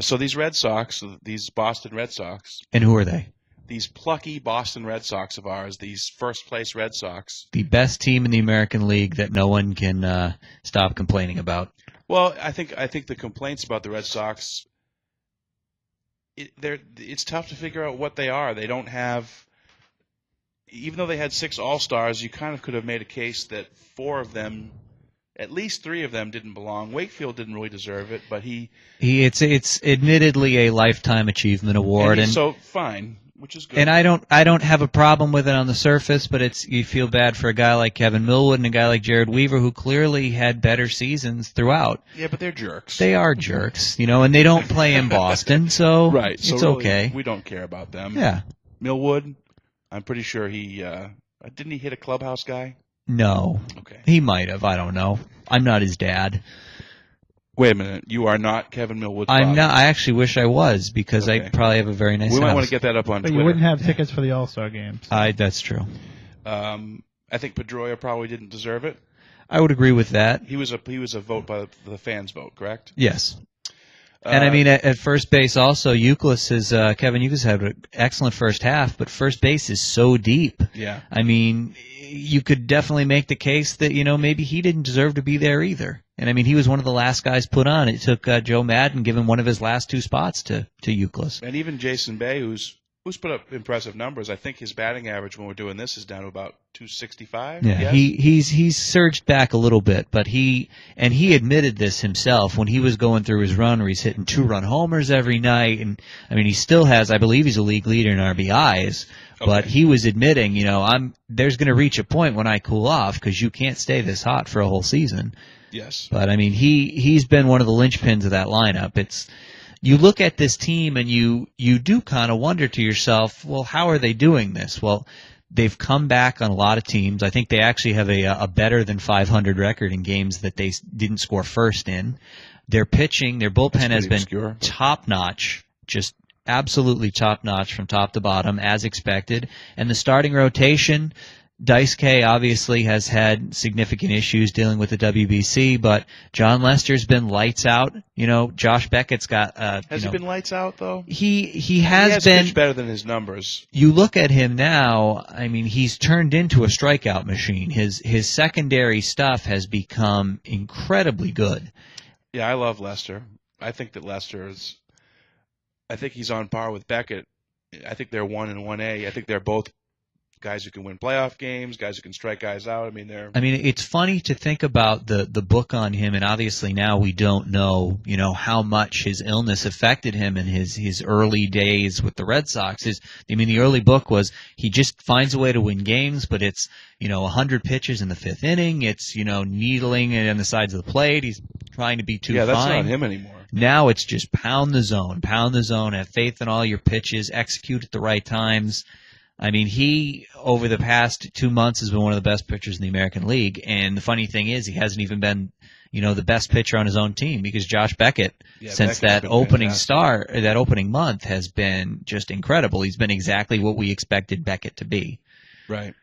So these Red Sox, these Boston Red Sox. And who are they? These plucky Boston Red Sox of ours, these first-place Red Sox. The best team in the American League that no one can stop complaining about. Well, I think the complaints about the Red Sox, it's tough to figure out what they are. They don't have, even though they had 6 All-Stars, you kind of could have made a case that 4 of them, at least 3 of them, didn't belong. Wakefield didn't really deserve it, but it's admittedly a lifetime achievement award, and so fine. Which is good. And I don't have a problem with it on the surface, but you feel bad for a guy like Kevin Millwood and a guy like Jared Weaver who clearly had better seasons throughout. Yeah, but they're jerks. They are jerks, and they don't play in Boston, so right. It's so really, okay. We don't care about them. Yeah. Millwood, I'm pretty sure he didn't he hit a clubhouse guy? No. Okay. He might have. I don't know. I'm not his dad. Wait a minute. You are not Kevin Millwood's I'm father. not. I actually wish I was because I probably have a very nice We house. might want to get that up on But Twitter. you wouldn't have tickets for the All-Star games. So. That's true. I think Pedroia probably didn't deserve it. I would agree with that. He was a vote by the fans vote, correct? Yes. And I mean, at first base also, Kevin Youkilis had an excellent first half, but first base is so deep. Yeah. I mean, you could definitely make the case that, maybe he didn't deserve to be there either. And I mean, he was one of the last guys put on. It took Joe Madden giving one of his last 2 spots to Youkilis. And even Jason Bay, who's put up impressive numbers. I think his batting average when we're doing this is down to about 265. Yeah, he's surged back a little bit, but he admitted this himself when he was going through his run where he's hitting 2-run homers every night. And I mean, he still has, I believe he's a league leader in RBIs, but he was admitting, there's going to reach a point when I cool off because you can't stay this hot for a whole season. Yes. But I mean, he's been one of the linchpins of that lineup. You look at this team and you do kind of wonder to yourself, well, how are they doing this? Well, they've come back on a lot of teams. I think they actually have a better than 500 record in games that they didn't score first in. Their pitching, their bullpen has been top-notch, just absolutely top-notch from top to bottom, as expected. And the starting rotation, Dice K obviously has had significant issues dealing with the WBC, but John Lester's been lights out. Josh Beckett's got. Has he been lights out though? He has been pitched better than his numbers. You look at him now. I mean, he's turned into a strikeout machine. His secondary stuff has become incredibly good. Yeah, I love Lester. I think that I think he's on par with Beckett. I think they're 1 and 1A. I think they're both guys who can win playoff games, guys who can strike guys out. I mean, it's funny to think about the book on him, and obviously now we don't know, how much his illness affected him in his early days with the Red Sox. The early book was he just finds a way to win games, but it's 100 pitches in the 5th inning. It's needling on the sides of the plate. He's trying to be too fine. Yeah, that's not him anymore. Now it's just pound the zone, have faith in all your pitches, execute at the right times. I mean, he, over the past 2 months, has been one of the best pitchers in the American League. And the funny thing is, he hasn't even been, the best pitcher on his own team because Josh Beckett, since that opening month, has been just incredible. He's been exactly what we expected Beckett to be. Right.